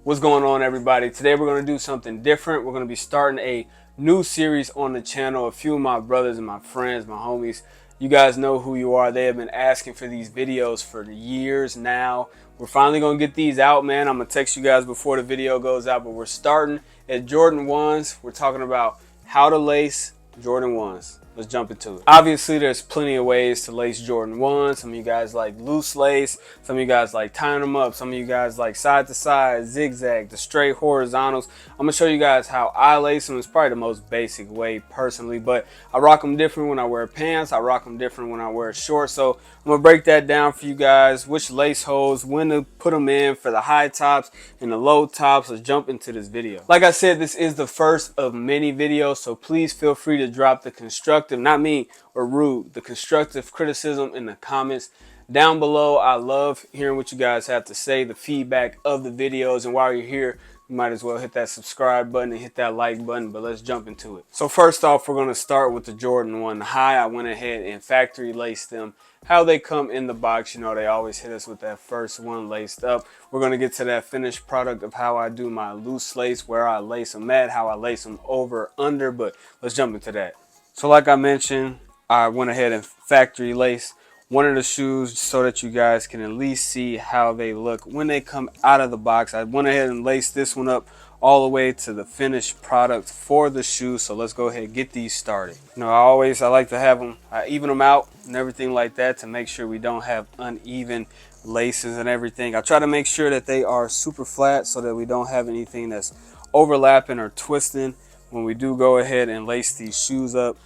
What's going on, everybody? Today we're going to do something different. We're going to be starting a new series on the channel. A few of my brothers and my friends, my homies, you guys know who you are. They have been asking for these videos for years now. We're finally going to get these out, man. I'm going to text you guys before the video goes out, but we're starting at Jordan 1s. We're talking about how to lace Jordan 1s. Let's jump into it. Obviously, there's plenty of ways to lace Jordan 1s. Some of you guys like loose lace. Some of you guys like tying them up. Some of you guys like side to side, zigzag, the straight horizontals. I'm going to show you guys how I lace them. It's probably the most basic way personally, but I rock them different when I wear pants. I rock them different when I wear shorts. So I'm going to break that down for you guys, which lace holes, when to put them in for the high tops and the low tops. Let's jump into this video. Like I said, this is the first of many videos, so please feel free to drop the constructive, not me or rude, the constructive criticism in the comments down below. I love hearing what you guys have to say, the feedback of the videos, and while you're here, you might as well hit that subscribe button and hit that like button. But let's jump into it. So first off, we're going to start with the Jordan 1 high. I went ahead and factory laced them how they come in the box. You know, they always hit us with that first one laced up. We're going to get to that finished product of how I do my loose lace, where I lace them at, how I lace them over, under, but let's jump into that. So like I mentioned, I went ahead and factory laced one of the shoes so that you guys can at least see how they look when they come out of the box. I went ahead and laced this one up all the way to the finished product for the shoe. So let's go ahead and get these started. You know, I like to have them, I even them out and everything like that to make sure we don't have uneven laces and everything. I try to make sure that they are super flat so that we don't have anything that's overlapping or twisting when we do go ahead and lace these shoes up.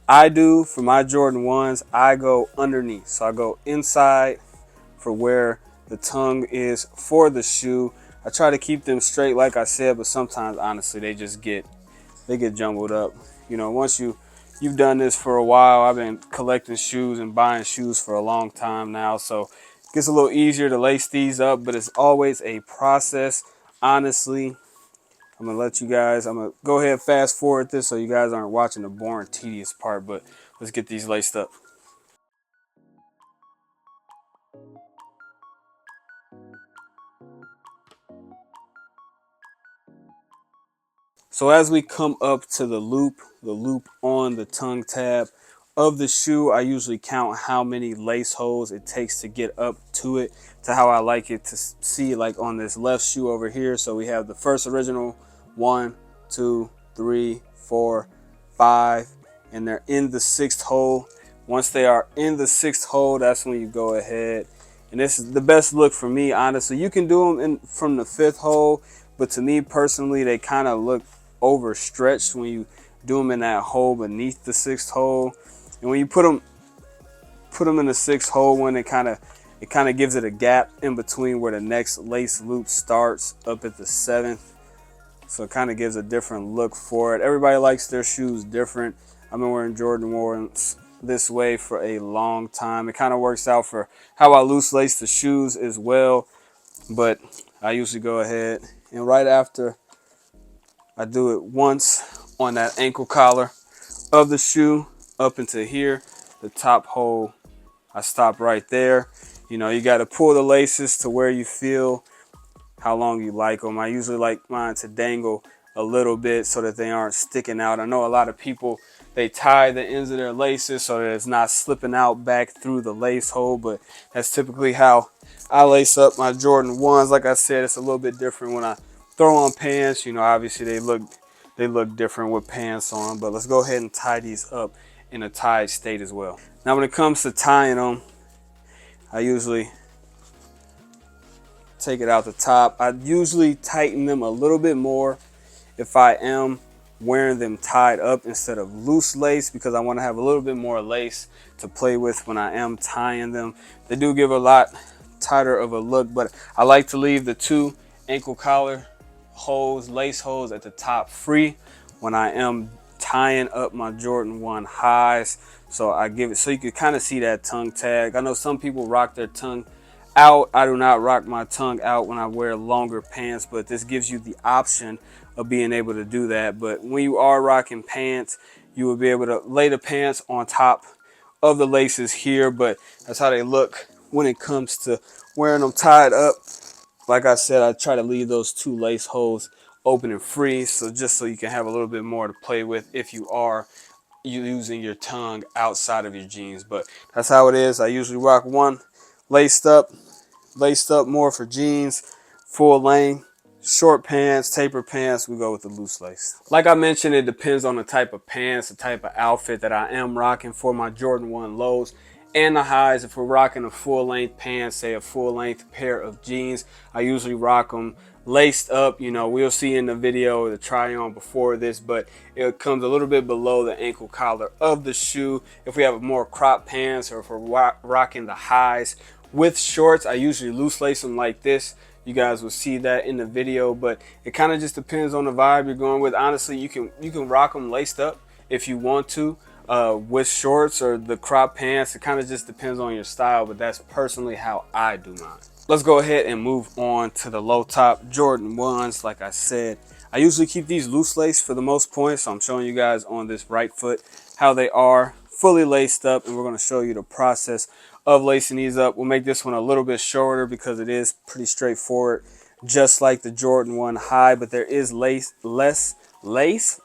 I do, for my Jordan 1s, I go underneath. So I go inside for where the tongue is for the shoe. I try to keep them straight like I said, but sometimes honestly they get jumbled up. You know, once you've done this for a while, I've been collecting shoes and buying shoes for a long time now, so it gets a little easier to lace these up, but it's always a process, honestly. I'm gonna go ahead and fast forward this so you guys aren't watching the boring, tedious part, but let's get these laced up. So as we come up to the loop on the tongue tab of the shoe, I usually count how many lace holes it takes to get up to it, to how I like it to see, like on this left shoe over here. So we have the first original 1, 2, 3, 4, 5, and they're in the 6th hole. Once they are in the 6th hole, that's when you go ahead. And this is the best look for me, honestly. You can do them from the 5th hole, but to me personally, they kind of look overstretched when you do them in that hole beneath the 6th hole. And when you put them in the 6th hole, when it kind of gives it a gap in between where the next lace loop starts up at the 7th. So it kind of gives a different look for it. Everybody likes their shoes different. I've been wearing Jordan 1s this way for a long time. It kind of works out for how I loose lace the shoes as well. But I usually go ahead and right after I do it once on that ankle collar of the shoe up into here, the top hole, I stop right there. You know, you got to pull the laces to where you feel how long you like them. I usually like mine to dangle a little bit so that they aren't sticking out. I know a lot of people, they tie the ends of their laces so that it's not slipping out back through the lace hole, but that's typically how I lace up my Jordan 1s. Like I said, it's a little bit different when I throw on pants. You know, obviously they look different with pants on, but let's go ahead and tie these up in a tied state as well. Now when it comes to tying them, I usually take it out the top. I usually tighten them a little bit more if I am wearing them tied up instead of loose lace, because I want to have a little bit more lace to play with when I am tying them. They do give a lot tighter of a look, but I like to leave the 2 ankle collar holes, lace holes at the top free when I am tying up my Jordan 1 highs. So I give it so you can kind of see that tongue tag. I know some people rock their tongue out. I do not rock my tongue out when I wear longer pants, but this gives you the option of being able to do that. But when you are rocking pants, you will be able to lay the pants on top of the laces here, but that's how they look when it comes to wearing them tied up Like I said, I try to leave those 2 lace holes open and free, so just so you can have a little bit more to play with if you are using your tongue outside of your jeans. But that's how it is. I usually rock one laced up more for jeans, full length. Short pants, taper pants, we go with the loose lace. Like I mentioned, it depends on the type of pants, the type of outfit that I am rocking. For my Jordan 1 lows and the highs, if we're rocking a full length pants, say a full length pair of jeans, I usually rock them laced up. You know, we'll see in the video the try on before this, but it comes a little bit below the ankle collar of the shoe. If we have more crop pants, or if we're rocking the highs with shorts, I usually loose lace them like this. You guys will see that in the video, but it kind of just depends on the vibe you're going with. Honestly, you can rock them laced up if you want to, with shorts or the crop pants. It kind of just depends on your style, but that's personally how I do mine. Let's go ahead and move on to the low top Jordan 1s. Like I said, I usually keep these loose lace for the most point, so I'm showing you guys on this right foot how they are fully laced up, and we're going to show you the process of lacing these up. We'll make this one a little bit shorter because it is pretty straightforward, just like the Jordan 1 high, but there is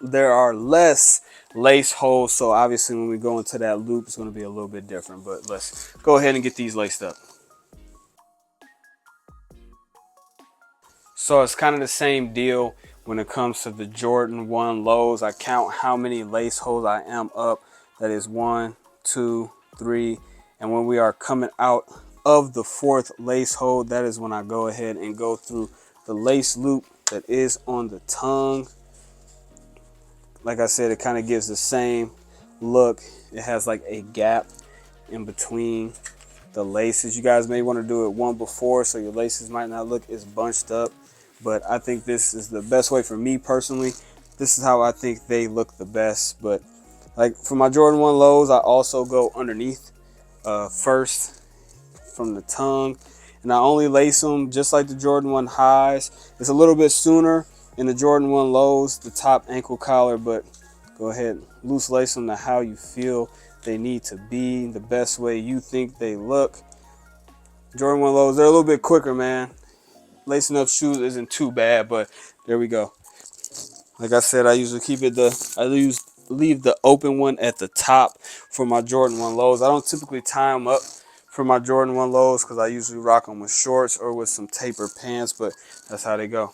there are less lace holes, so obviously when we go into that loop, it's going to be a little bit different. But let's go ahead and get these laced up. So it's kind of the same deal when it comes to the Jordan 1 lows. I count how many lace holes I am up. That is 1, 2, 3. And when we are coming out of the 4th lace hole, that is when I go ahead and go through the lace loop that is on the tongue. Like I said, it kind of gives the same look. It has like a gap in between the laces. You guys may want to do it one before, so your laces might not look as bunched up, but I think this is the best way for me personally. This is how I think they look the best. But like for my Jordan 1 lows, I also go underneath first from the tongue, and I only lace them just like the Jordan 1 highs. It's a little bit sooner in the Jordan 1 lows, the top ankle collar, but go ahead, loose lace them to how you feel they need to be, the best way you think they look. Jordan 1 lows, they're a little bit quicker, man. Lacing up shoes isn't too bad, but there we go. Like I said, I usually leave the open one at the top for my Jordan 1 lows. I don't typically tie them up for my Jordan 1 lows because I usually rock them with shorts or with some taper pants, but that's how they go.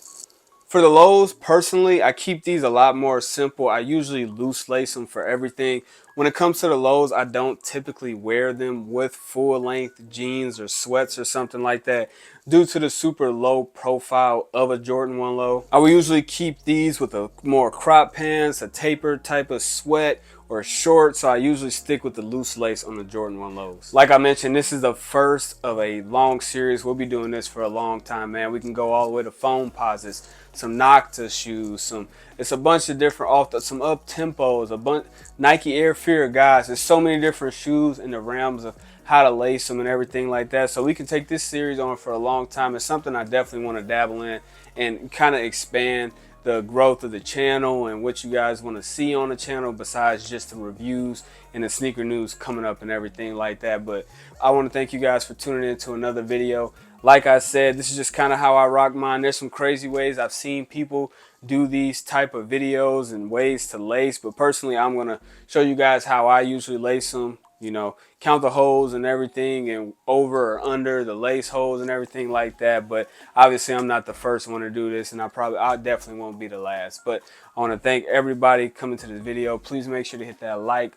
For the lows, personally, I keep these a lot more simple. I usually loose lace them for everything. When it comes to the lows, I don't typically wear them with full length jeans or sweats or something like that due to the super low profile of a Jordan 1 low. I will usually keep these with a more crop pants, a taper type of sweat, or short, so I usually stick with the loose lace on the Jordan 1 lows. Like I mentioned, this is the first of a long series. We'll be doing this for a long time, man. We can go all the way to foam posits, some Nocta shoes, it's a bunch of different some up tempos, a bunch Nike Air Fear, guys. There's so many different shoes in the realms of how to lace them and everything like that. So we can take this series on for a long time. It's something I definitely want to dabble in and kind of expand the growth of the channel and what you guys want to see on the channel besides just the reviews and the sneaker news coming up and everything like that. But I want to thank you guys for tuning in to another video. Like I said, this is just kind of how I rock mine. There's some crazy ways I've seen people do these type of videos and ways to lace, but personally I'm going to show you guys how I usually lace them. You know, count the holes and everything, and over or under the lace holes and everything like that. But obviously I'm not the first one to do this, and I definitely won't be the last. But I want to thank everybody coming to this video. Please make sure to hit that like,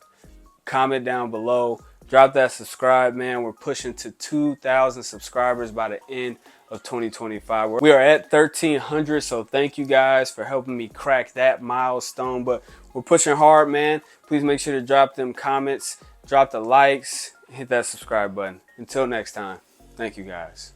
comment down below, drop that subscribe, man. We're pushing to 2,000 subscribers by the end of 2025. We are at 1,300, so thank you guys for helping me crack that milestone. But we're pushing hard, man. Please make sure to drop them comments, drop the likes, hit that subscribe button. Until next time, thank you guys.